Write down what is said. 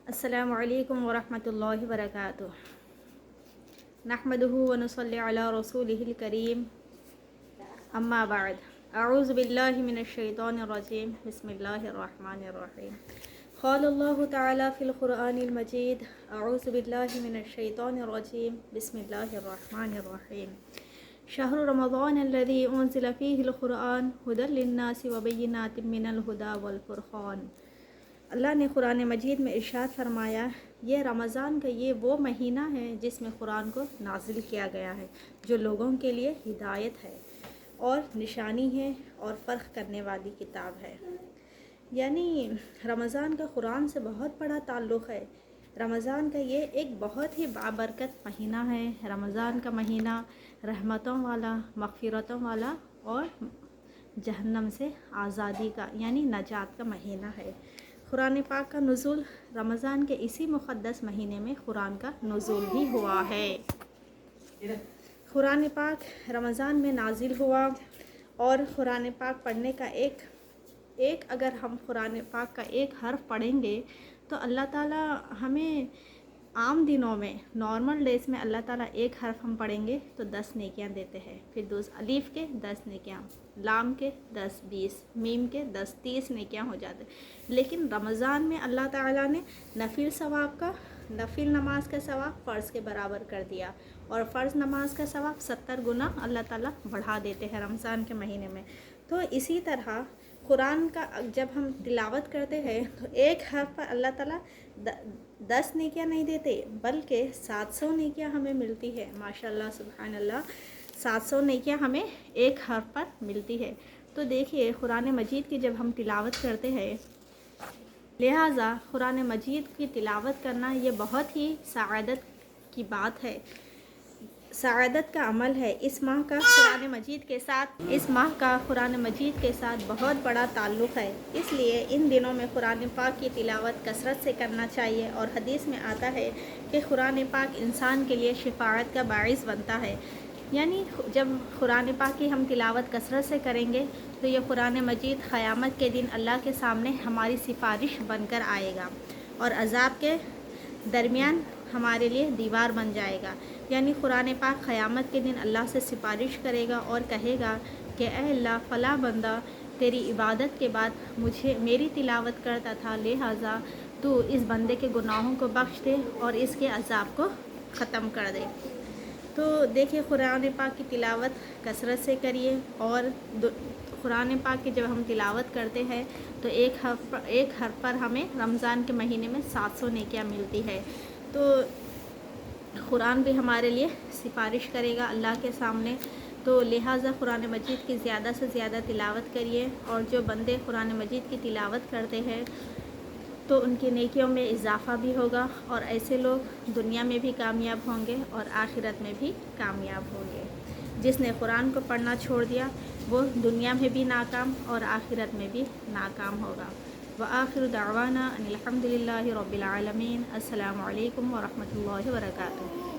السلام علیکم ورحمۃ اللہ وبرکاتہ۔ نحمدہ ونصلی علی رسولہ الکریم، اما بعد، اعوذ باللہ من الشیطان الرجیم، بسم اللہ الرحمن الرحیم۔ قال اللہ تعالی فی القرآن المجید، اعوذ باللہ من الشیطان الرجیم، بسم اللہ الرحمن الرحیم۔ شہر رمضان الذی انزل فیہ القرآن ھدی للناس وبینات من الھدی والفرقان۔ اللہ نے قرآن مجید میں ارشاد فرمایا، یہ رمضان کا یہ وہ مہینہ ہے جس میں قرآن کو نازل کیا گیا ہے، جو لوگوں کے لیے ہدایت ہے اور نشانی ہے اور فرق کرنے والی کتاب ہے۔ یعنی رمضان کا قرآن سے بہت بڑا تعلق ہے۔ رمضان کا یہ ایک بہت ہی بابرکت مہینہ ہے۔ رمضان کا مہینہ رحمتوں والا، مغفرتوں والا اور جہنم سے آزادی کا یعنی نجات کا مہینہ ہے۔ قرآن پاک کا نزول رمضان کے اسی مقدس مہینے میں قرآن کا نزول بھی ہوا ہے۔ قرآن پاک رمضان میں نازل ہوا اور قرآن پاک پڑھنے کا ایک اگر ہم قرآن پاک کا ایک حرف پڑھیں گے تو اللہ تعالیٰ ہمیں عام دنوں میں نارمل ڈیز میں اللہ تعالیٰ ایک حرف ہم پڑھیں گے تو 10 نیکیاں دیتے ہیں۔ پھر الف کے 10 نیکیاں، لام کے 10 20، میم کے 10 30 نیکیاں ہو جاتے ہیں۔ لیکن رمضان میں اللہ تعالیٰ نے نفل نماز کا ثواب فرض کے برابر کر دیا، اور فرض نماز کا ثواب 70 گنا اللہ تعالیٰ بڑھا دیتے ہیں رمضان کے مہینے میں۔ تو اسی طرح قرآن کا جب ہم تلاوت کرتے ہیں تو ایک حرف پر اللہ تعالیٰ 10 نیکیاں نہیں دیتے بلکہ 700 نیکیاں ہمیں ملتی ہے۔ ماشاءاللہ، سبحان اللہ، 700 نیکیاں ہمیں ایک حرف پر ملتی ہے۔ تو دیکھیے، قرآن مجید کی جب ہم تلاوت کرتے ہیں، لہٰذا قرآن مجید کی تلاوت کرنا یہ بہت ہی سعادت کی بات ہے، سعادت کا عمل ہے۔ اس ماہ کا قرآن مجید کے ساتھ بہت بڑا تعلق ہے، اس لیے ان دنوں میں قرآن پاک کی تلاوت کثرت سے کرنا چاہیے۔ اور حدیث میں آتا ہے کہ قرآن پاک انسان کے لیے شفاعت کا باعث بنتا ہے۔ یعنی جب قرآن پاک کی ہم تلاوت کثرت سے کریں گے تو یہ قرآن مجید قیامت کے دن اللہ کے سامنے ہماری سفارش بن کر آئے گا اور عذاب کے درمیان ہمارے لیے دیوار بن جائے گا۔ یعنی قرآن پاک قیامت کے دن اللہ سے سفارش کرے گا اور کہے گا کہ اے اللہ، فلاں بندہ تیری عبادت کے بعد میری تلاوت کرتا تھا، لہٰذا تو اس بندے کے گناہوں کو بخش دے اور اس کے عذاب کو ختم کر دے۔ تو دیکھیے، قرآن پاک کی تلاوت کثرت سے کریے، اور قرآن پاک کی جب ہم تلاوت کرتے ہیں تو ایک حرف پر ہمیں رمضان کے مہینے میں 700 نیکیاں ملتی ہے۔ تو قرآن بھی ہمارے لیے سفارش کرے گا اللہ کے سامنے۔ تو لہٰذا قرآن مجید کی زیادہ سے زیادہ تلاوت کریے، اور جو بندے قرآن مجید کی تلاوت کرتے ہیں تو ان کی نیکیوں میں اضافہ بھی ہوگا، اور ایسے لوگ دنیا میں بھی کامیاب ہوں گے اور آخرت میں بھی کامیاب ہوں گے۔ جس نے قرآن کو پڑھنا چھوڑ دیا وہ دنیا میں بھی ناکام اور آخرت میں بھی ناکام ہوگا۔ وآخر دعوانا ان الحمد للہ رب العالمین۔ السلام علیکم ورحمۃ اللہ وبرکاتہ۔